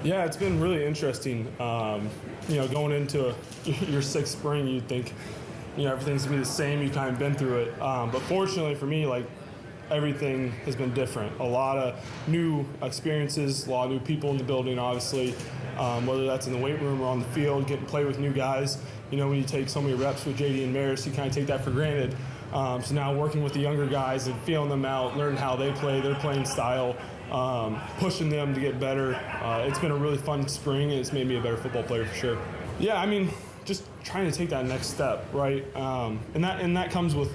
Yeah, it's been really interesting. Going into your sixth spring, you'd think, everything's gonna be the same. You've kind of been through it. But fortunately for me, like, everything has been different. A lot of new experiences, a lot of new people in the building, obviously, whether that's in the weight room or on the field, getting to play with new guys. When you take so many reps with JD and Maris, you kind of take that for granted. So now working with the younger guys and feeling them out, learning how they play, their playing style, pushing them to get better. It's been a really fun spring, and it's made me a better football player for sure. Yeah, I mean, just trying to take that next step, right? And that comes with,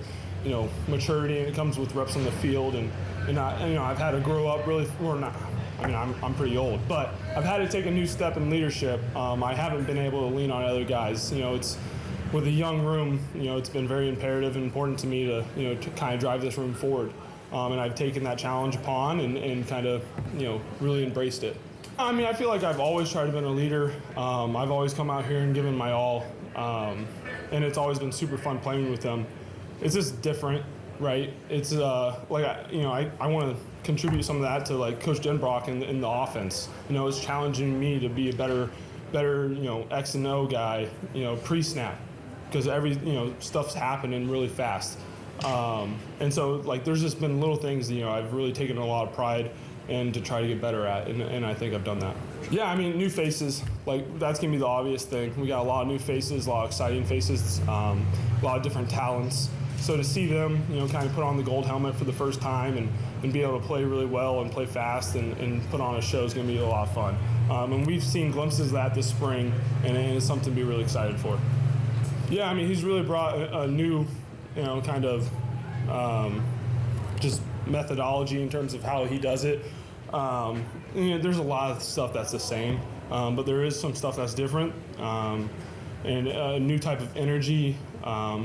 maturity, and it comes with reps on the field. And I've had to grow up really, or not. I mean, I'm pretty old, but I've had to take a new step in leadership. I haven't been able to lean on other guys. It's with a young room. It's been very imperative and important to me to to kind of drive this room forward. And I've taken that challenge upon and kind of really embraced it. I mean, I feel like I've always tried to be a leader. I've always come out here and given my all, and it's always been super fun playing with them. It's just different, right? It's I want to contribute some of that to like Coach Denbrock in the offense. It's challenging me to be a better X and O guy, pre-snap, because every stuff's happening really fast. And so like there's just been little things I've really taken a lot of pride in to try to get better at, and I think I've done that. Yeah, I mean, new faces, like that's gonna be the obvious thing. We got a lot of new faces, a lot of exciting faces, a lot of different talents. So to see them, kind of put on the gold helmet for the first time and be able to play really well and play fast and put on a show is going to be a lot of fun. And we've seen glimpses of that this spring, and it's something to be really excited for. Yeah, I mean, he's really brought a new, kind of just methodology in terms of how he does it. There's a lot of stuff that's the same, but there is some stuff that's different, and a new type of energy.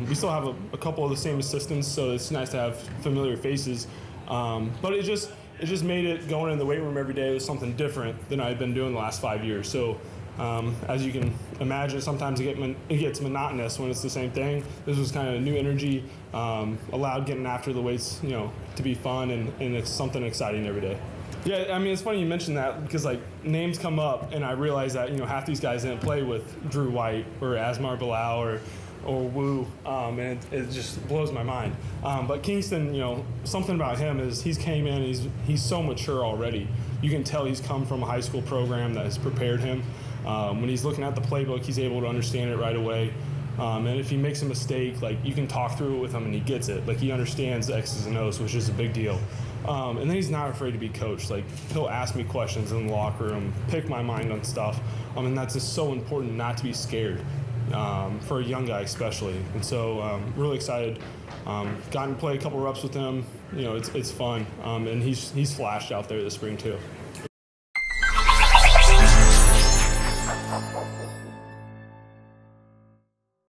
We still have a couple of the same assistants, so it's nice to have familiar faces. But it just made it going in the weight room every day was something different than I had been doing the last 5 years. So as you can imagine, sometimes it gets monotonous when it's the same thing. This was kind of a new energy, allowed getting after the weights, to be fun, and it's something exciting every day. Yeah, I mean, it's funny you mentioned that because like names come up, and I realize that half these guys didn't play with Drew White or Asmar Bilal or Wu, and it just blows my mind. But Kingston, something about him is he's came in, he's so mature already. You can tell he's come from a high school program that has prepared him. When he's looking at the playbook, he's able to understand it right away. And if he makes a mistake, like you can talk through it with him and he gets it. Like he understands the X's and O's, which is a big deal. And then he's not afraid to be coached. Like he'll ask me questions in the locker room, pick my mind on stuff. And that's just so important not to be scared. For a young guy especially. And so really excited. Gotten to play a couple reps with him. It's fun. And he's flashed out there this spring too.